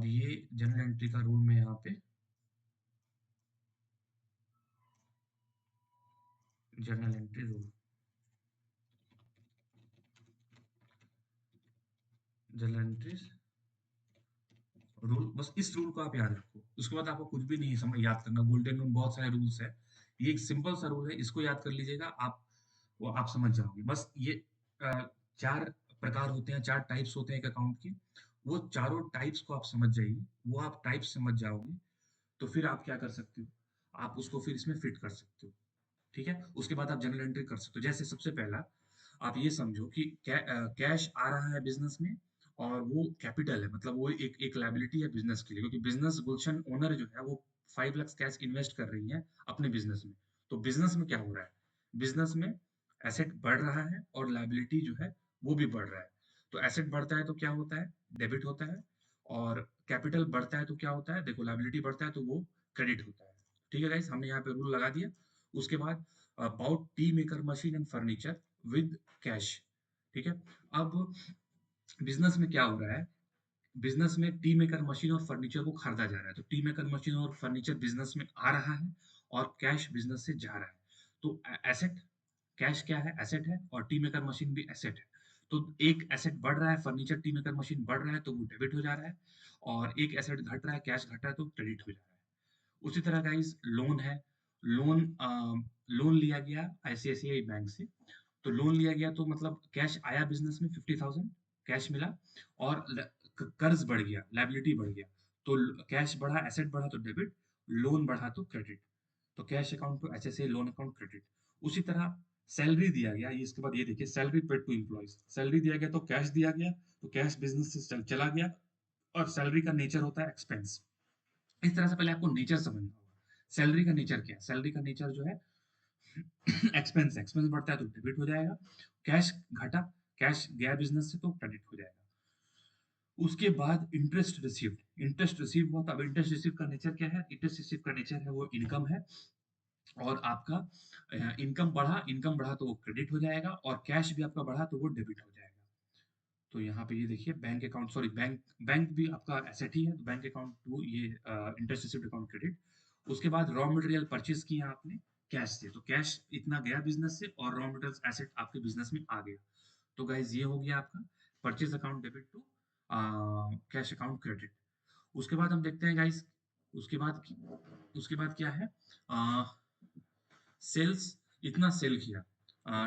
अब ये journal entry का रूल में यहाँ पे journal entry rule, journal entries rule, बस इस रूल को आप याद रखो। उसके बाद आपको कुछ भी नहीं समझ याद करना, गोल्डन रूल बहुत सारे रूल्स है, ये एक सिंपल सा रूल है, इसको याद कर लीजिएगा आप, वो आप समझ जाओगे। बस ये चार प्रकार होते हैं, चार टाइप्स होते हैं एक अकाउंट के, वो चारों टाइप्स को आप समझ जाइए, वो आप टाइप्स समझ जाओगे तो फिर आप क्या कर सकते हो, आप उसको फिर इसमें फिट कर सकते हो। ठीक है, उसके बाद आप जर्नल एंट्री कर सकते हो। जैसे सबसे पहला आप ये समझो कि कैश आ रहा है बिजनेस में, और वो कैपिटल है, मतलब वो एक लायबिलिटी है बिजनेस के लिए, क्योंकि बिजनेस गुलशन ओनर जो है वो 5 लाख कैश इन्वेस्ट कर रही है अपने बिजनेस में। तो बिजनेस में क्या हो रहा है, बिजनेस में एसेट बढ़ रहा है और लायबिलिटी जो है वो भी बढ़ रहा है। तो एसेट बढ़ता है तो क्या होता है, डेबिट होता है, और कैपिटल बढ़ता है तो क्या होता है, देखो लायबिलिटी बढ़ता है तो वो क्रेडिट होता है। ठीक है गाइस, हमने यहाँ पे रूल लगा दिया। उसके बाद about T maker machine and furniture with cash. ठीक है, अब बिजनेस में क्या हो रहा है, बिजनेस में टी मेकर मशीन और फर्नीचर को खरीदा जा रहा है, तो टी मेकर मशीन और फर्नीचर बिजनेस में आ रहा है और कैश बिजनेस से जा रहा है। तो एसेट, कैश क्या है, एसेट है, और टी मेकर मशीन भी एसेट है। तो एक एसेट बढ़ रहा है, फर्नीचर टी मेकर मशीन बढ़ रहा है तो वो डेबिट हो जा रहा है, और एक एसेट घट रहा है, कैश घट रहा है तो क्रेडिट हो जा रहा है। उसी तरह गाइस लोन है, लोन लोन लिया गया आईसीआईसीआई बैंक से, तो लोन लिया गया तो मतलब कैश आया बिजनेस में 50,000 कैश मिला, और कर्ज बढ़ गया, लायबिलिटी बढ़ गया, तो कैश बढ़ा, एसेट बढ़ा तो डेबिट, लोन बढ़ा तो क्रेडिट, तो cash account to HSA, loan account credit. उसी तरह सैलरी दिया गया, ये इसके बाद ये देखिए salary paid to employees, salary दिया गया तो कैश दिया गया, तो कैश बिजनेस से चला गया, और सैलरी का नेचर होता है एक्सपेंस। इस तरह से पहले आपको नेचर समझना होगा, सैलरी का नेचर क्या है, सैलरी का नेचर जो है एक्सपेंस, एक्सपेंस बढ़ता है तो डेबिट हो जाएगा, कैश घटा, कैश गया बिजनेस से तो क्रेडिट हो जाएगा। उसके बाद इंटरेस्ट रिसीव्ड, इंटरेस्ट रिसीव हुआ, तो अब इंटरेस्ट रिसीव का नेचर क्या है, इंटरेस्ट रिसीव का नेचर है वो इनकम है, और आपका इनकम बढ़ा तो वो क्रेडिट हो जाएगा, और कैश भी आपका बढ़ा तो वो डेबिट हो जाएगा। तो यहाँ पे ये देखिए bank account, sorry bank, bank भी आपका एसेट ही है, तो बैंक अकाउंट टू ये इंटरेस्ट रिसीव्ड अकाउंट क्रेडिट। उसके बाद रॉ मटेरियल परचेज किया आपने कैश से, तो कैश इतना गया बिजनेस से, और रॉ मटेरियल एसेट आपके बिजनेस में आ गया। तो गाइज ये हो गया आपका purchase account debit to cash account credit. उसके बाद हम देखते हैं गाइज, उसके बाद उसके बाद क्या है, सेल्स, इतना सेल किया,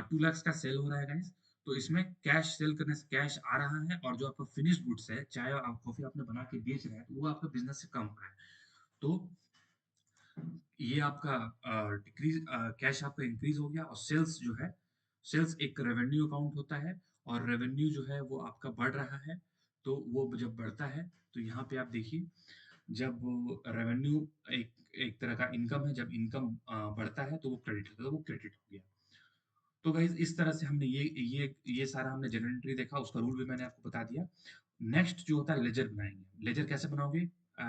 2 लाख का सेल हो रहा है गाइस, तो इसमें कैश सेल करने से कैश आ रहा है, और जो आपका फिनिश गुड्स है, चाहे आप कॉफी आपने बना के बेच रहे हैं, तो वो आपका बिजनेस से कम हो रहा है। तो ये आपका डिक्रीज, कैश आपका इंक्रीज हो गया, और सेल्स जो है, सेल्स एक रेवेन्यू अकाउंट होता है, और रेवेन्यू जो है वो आपका बढ़ रहा है, तो वो जब बढ़ता है तो यहाँ पे आप देखिए, जब रेवेन्यू एक एक तरह का इनकम है, जब इनकम बढ़ता है तो वो क्रेडिट होता है, तो वो क्रेडिट हो गया। तो गाइज इस तरह से हमने ये सारा हमने जनरल एंट्री देखा, उसका रूल भी मैंने आपको बता दिया। नेक्स्ट जो होता है लेजर बनाएंगे, लेजर कैसे बनाओगे,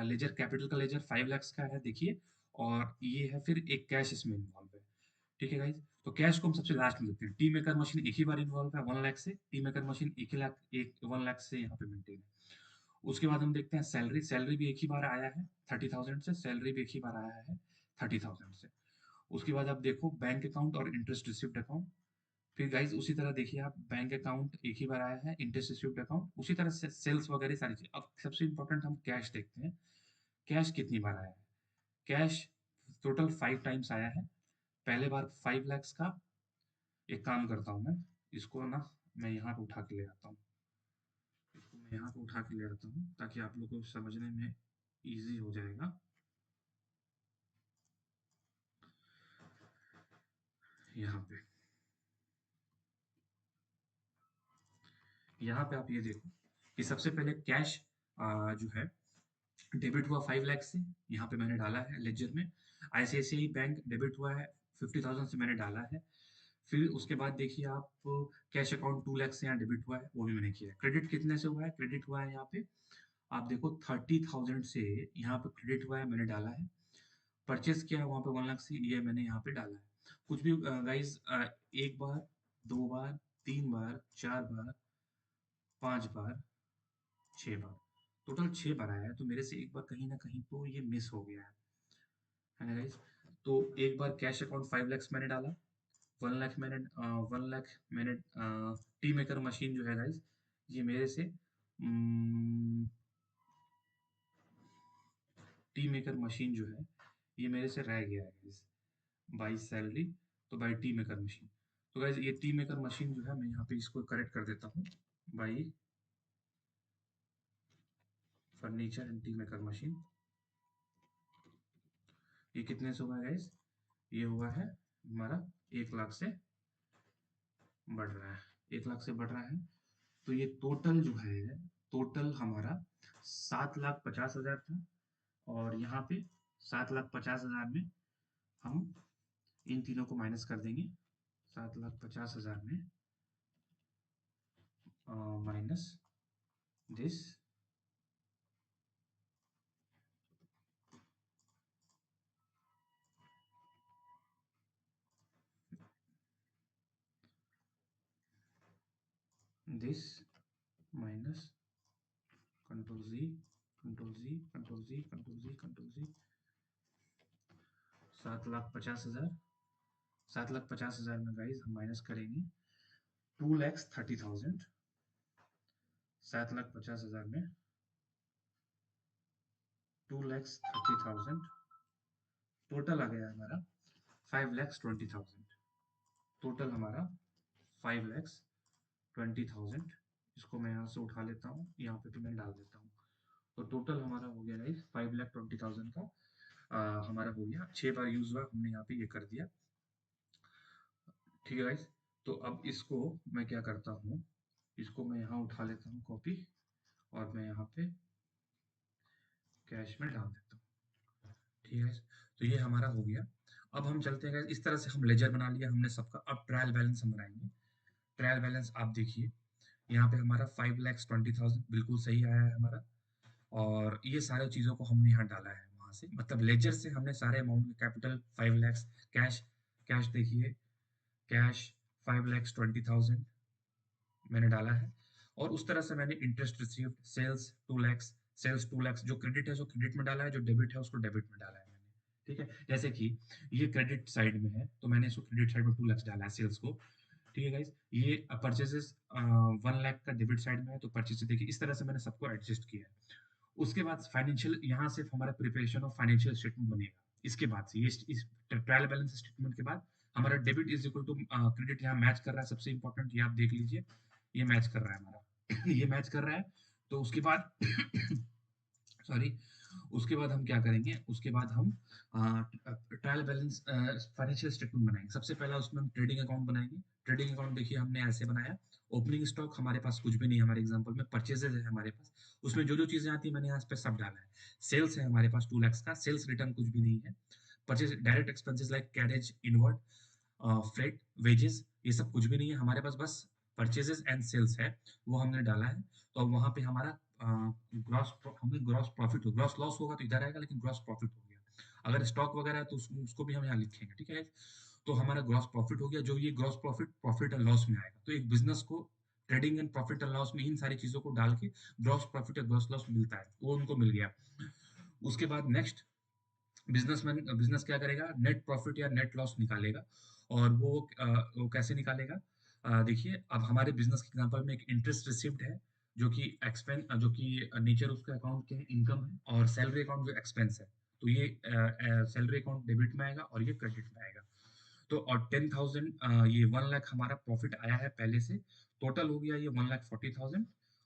लेजर कैपिटल का लेजर 5 लाख का है देखिए, और ये है फिर एक कैश इसमें इन्वॉल्व है। ठीक है गाइज, तो कैश को हम सबसे लास्ट में देखते हैं। टी मेकर मशीन एक ही बार इन्वॉल्व है 1 लाख से, टी मेकर मशीन एक ही लाख, एक 1 लाख से यहाँ पे मेंटेन है। उसके बाद हम देखते हैं सैलरी, सैलरी भी एक ही बार आया है 30,000 से, सैलरी भी एक ही बार आया है 30,000 से। उसके बाद आप देखो बैंक अकाउंट और इंटरेस्ट रिसिप्ट अकाउंट, फिर गाइज उसी तरह देखिए आप, बैंक अकाउंट एक ही बार आया है, इंटरेस्ट रिसीव्ड अकाउंट, उसी तरह से सेल्स वगैरह सारी चीज। अब सबसे इंपॉर्टेंट हम कैश देखते हैं, कैश कितनी बार आया है, कैश टोटल 5 टाइम्स आया है। पहले बार 5 lakhs का, एक काम करता हूँ मैं, इसको ना मैं यहाँ पे उठा के ले आता हूँ, इसको मैं यहाँ पे उठा के ले आता हूँ ताकि आप लोगों को समझने में इजी हो जाएगा। यहाँ पे, यहाँ पे आप ये देखो कि सबसे पहले कैश जो है डेबिट हुआ 5 लाख से, यहाँ पे मैंने डाला है लेजर में। आईसीआईसीआई बैंक डेबिट हुआ है 50,000 से, मैंने डाला है। फिर उसके बाद देखिए आप, कैश अकाउंट 2 लाख से यहाँ डेबिट हुआ है, वो भी मैंने किया है। क्रेडिट कितने से हुआ है, क्रेडिट हुआ है यहाँ पे, आप देखो 30,000 से यहाँ पे क्रेडिट हुआ है, मैंने डाला है। परचेज किया है वहाँ पे 1 लाख से, ये मैंने यहाँ पे डाला है। कुछ भी गाइज, एक बार, 2 बार, 3 बार, 4 बार, 5 बार, 6 बार, टोटल 6 बार आया है, तो मेरे से एक बार कहीं ना कहीं तो ये मिस हो गया है ना गाइस। तो एक बार कैश अकाउंट 5 लाख मैंने डाला, 1 लाख मैंने 1 लाख मैंने टी मेकर मशीन जो है गाइस, ये मेरे से टी मेकर मशीन जो है ये मेरे से रह गया है गाइस, बाई सैलरी, तो बाई टी मेकर मशीन। तो गाइस ये टी मेकर मशीन जो है मैं यहाँ पे इसको करेक्ट कर देता हूँ, by furniture and T maker machine. ये कितने से हुआ गाइस, ये हुआ है हमारा 1 लाख से बढ़ रहा है, 1 लाख से बढ़ रहा है। तो ये टोटल जो है, टोटल हमारा 7,50,000 था, और यहाँ पे 7,50,000 में हम इन तीनों को माइनस कर देंगे। 7,50,000 में minus this, this minus control G, control G, control G, control G, control G, 7,50,000, 7,50,000 में गाइस हम माइनस करेंगे 2,30,000, 7,50,000 में 2,30,000, टोटल आ गया हमारा 5,20,000, टोटल हमारा 5,20,000। इसको मैं यहाँ से उठा लेता हूँ, यहाँ पे मैं डाल देता हूँ। तो टोटल हमारा हो गया गाइस 5,20,000 का हमारा हो गया, 6 बार यूज हुआ, हमने यहाँ पे ये कर दिया। ठीक है गाइस, तो अब इसको मैं क्या करता हूँ, इसको मैं यहाँ उठा लेता हूँ कॉपी, और मैं यहाँ पे कैश में डाल देता हूँ। ठीक है, तो ये हमारा हो गया। अब हम चलते हैं, इस तरह से हम लेजर बना लिया हमने सबका। अब ट्रायल बैलेंस हम बनाएंगे। ट्रायल बैलेंस आप देखिए, यहाँ पे हमारा 5,20,000 बिल्कुल सही आया है हमारा, और ये सारी चीज़ों को हमने यहाँ डाला है वहाँ से, मतलब लेजर से हमने सारे amount, capital 5 lakh, cash, cash देखिए, कैश 5,20,000 मैंने डाला है, और उस तरह से मैंने interest received, sales 2 lakh, sales 2 lakh, जो क्रेडिट है जो क्रेडिट में डाला है, जो डेबिट है उसको डेबिट में डाला है मैंने। ठीक है, जैसे कि ये क्रेडिट साइड में है, तो मैंने इसको क्रेडिट साइड में 2 लाख डाला है सेल्स को। ठीक है गाइस, ये परचेजेस 1 लाख का डेबिट साइड में है, तो परचेज देखिए इस तरह से मैंने सबको एडजस्ट किया है। उसके बाद फाइनेंशियल, यहाँ सिर्फ हमारा प्रिपरेशन ऑफ फाइनेंशियल स्टेटमेंट बनेगा। इसके बाद से ये इस ट्रायल बैलेंस स्टेटमेंट के बाद हमारा debit is equal to credit यहाँ मैच कर रहा है, सबसे इंपॉर्टेंट ये आप देख लीजिए, ये मैच कर रहा है हमारा ये मैच कर रहा है। तो उसके बाद सॉरी, उसके बाद हम क्या करेंगे, उसके बाद हम ट्रायल बैलेंस फाइनेंशियल स्टेटमेंट बनाएंगे। सबसे पहला उसमें हम ट्रेडिंग अकाउंट बनाएंगे। ट्रेडिंग अकाउंट देखिए हमने ऐसे बनाया, ओपनिंग स्टॉक हमारे पास कुछ भी नहीं है, हमारे एग्जांपल में परचेजेज है हमारे पास, उसमें जो जो चीजें आती है मैंने यहाँ पे सब डाला है। सेल्स है हमारे पास 2 लाख का, सेल्स रिटर्न कुछ भी नहीं है। Purchase direct expenses like carriage, inward, freight, wages, ये सब कुछ भी नहीं है हमारे पास, बस परचेजेस एंड सेल्स है, वो हमने डाला है। तो अब वहां पे हमारा ग्रॉस, हमें ग्रॉस प्रॉफिट हो, ग्रॉस लॉस होगा तो इधर आएगा, लेकिन ग्रॉस प्रॉफिट हो गया। अगर स्टॉक वगैरह है तो उसको भी हम यहाँ लिखेंगे। ठीक है, तो हमारा ग्रॉस प्रॉफिट हो गया, जो ये gross profit profit and loss में आएगा। तो एक बिजनेस को trading and profit and loss में इन सारी चीजों को डाल के ग्रॉस प्रॉफिट या ग्रॉस लॉस मिलता है, वो उनको मिल गया। उसके बाद नेक्स्ट, बिजनेसमैन, बिजनेस क्या करेगा, नेट प्रॉफिट या नेट लॉस निकालेगा। और वो कैसे निकालेगा, देखिए अब हमारे बिजनेस के एग्जांपल में एक इंटरेस्ट रिसिव्ड है, जो कि एक्सपेंस, जो कि नेचर उसका अकाउंट के इनकम है, और सैलरी अकाउंट जो एक्सपेंस है, तो ये सैलरी अकाउंट डेबिट में आएगा और ये क्रेडिट में आएगा। तो और 10,000, ये 1 लाख हमारा प्रॉफिट आया है पहले से, टोटल हो गया ये 1,40,000,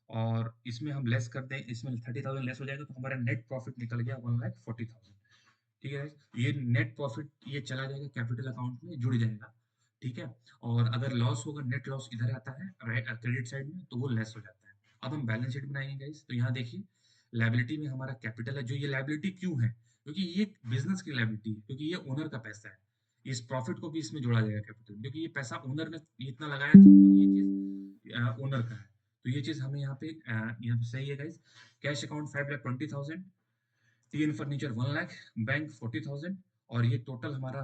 और इसमें हम लेस कर दें, इसमें 30,000 लेस हो जाएगा, तो हमारा नेट प्रॉफिट निकल गया 1,40,000। ठीक है, ये नेट प्रॉफिट ये चला जाएगा कैपिटल अकाउंट में, जुड़ जाएगा। ठीक है, और अगर लॉस होगा, नेट लॉस इधर आता है क्रेडिट साइड में, तो वो लेस हो जाता है। अब हम बैलेंस शीट बनाएंगे गाइस, तो यहाँ देखिए लाइबिलिटी में हमारा कैपिटल है, जो ये लाइबिलिटी क्यों है, क्योंकि ये बिजनेस की लाइबिलिटी है, क्योंकि ये ओनर का पैसा है। इस प्रॉफिट को भी इसमें जोड़ा जाएगा कैपिटल, क्योंकि ये पैसा ओनर ने ये इतना लगाया था, और ये चीज ओनर का है। तो ये चीज हमें यहाँ पे सही है guys. Cash account 5,20,000, TN furniture 1 lakh, bank 40,000, और ये टोटल हमारा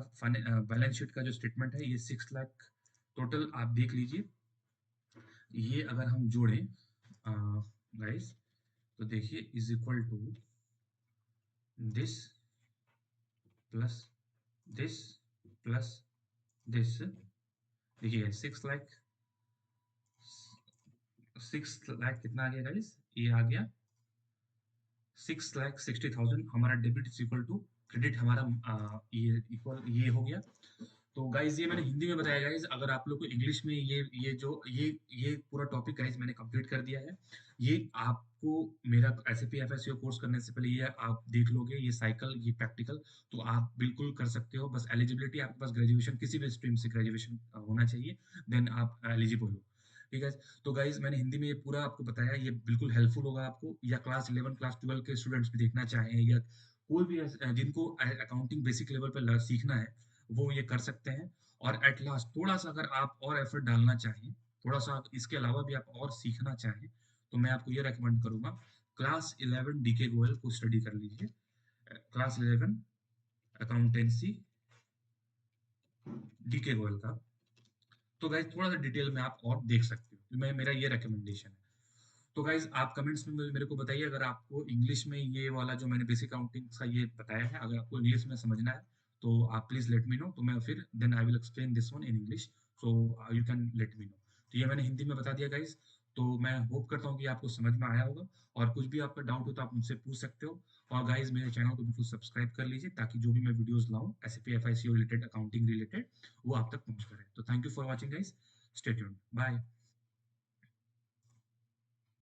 बैलेंस शीट का जो स्टेटमेंट है ये 6 लाख टोटल, आप देख लीजिए। ये अगर हम जोड़ें गाइस, तो देखिए is equal to this plus this plus this. देखिए 6 लाख, 6 लाख कितना आ गया गाइस, ये आ गया 6,60,000 हमारा debit is equal to credit, हमारा ये इक्वल ये हो गया। तो गाइज ये मैंने हिंदी में बताया गाइज, अगर आप लोग को इंग्लिश में ये जो ये पूरा टॉपिक गाइज मैंने कंप्लीट कर दिया है। ये आपको मेरा एसएपी एफएससीओ कोर्स करने से पहले ये आप देख लोगे, ये साइकिल ये प्रैक्टिकल, तो आप बिल्कुल कर सकते हो। बस एलिजिबिलिटी आपके पास ग्रेजुएशन, किसी भी स्ट्रीम से ग्रेजुएशन होना चाहिए, देन आप एलिजिबल हो। ठीक है, तो गाइज मैंने हिंदी में ये पूरा आपको बताया, ये बिल्कुल हेल्पफुल होगा आपको, या क्लास 11 क्लास 12 के स्टूडेंट्स भी देखना चाहें, या कोई भी जिनको अकाउंटिंग बेसिक लेवल पर सीखना है वो ये कर सकते हैं। और एट लास्ट थोड़ा सा अगर आप और एफर्ट डालना चाहें, थोड़ा सा इसके अलावा भी आप और सीखना चाहें, तो मैं आपको ये रेकमेंड करूंगा, क्लास 11 डीके गोयल को स्टडी कर लीजिए। क्लास 11 अकाउंटेंसी डीके गोयल का। तो गाइज थोड़ा सा डिटेल में आप और देख सकते हो, तो मैं मेरा ये रिकमेंडेशन है। तो गाइज आप कमेंट्स में मेरे को बताइए, अगर आपको इंग्लिश में ये वाला जो मैंने बेसिक अकाउंटिंग का ये बताया है, अगर आपको इंग्लिश में समझना है तो आप प्लीज लेट मी नो, तो मैं फिर then I will explain this one in English, so you can let me know. तो ये मैंने हिंदी में बता दिया गाइज। तो मैं होप करता हूँ कि आपको समझ में आया होगा, और कुछ भी आपका डाउट हो तो आप मुझसे पूछ सकते हो। और गाइज मेरे चैनल को बिल्कुल सब्सक्राइब कर लीजिए, ताकि जो भी मैं वीडियोस लाऊं SAP FICO related, accounting related, वो आप तक पहुंच करे। तो thank you for watching guys, stay tuned, bye.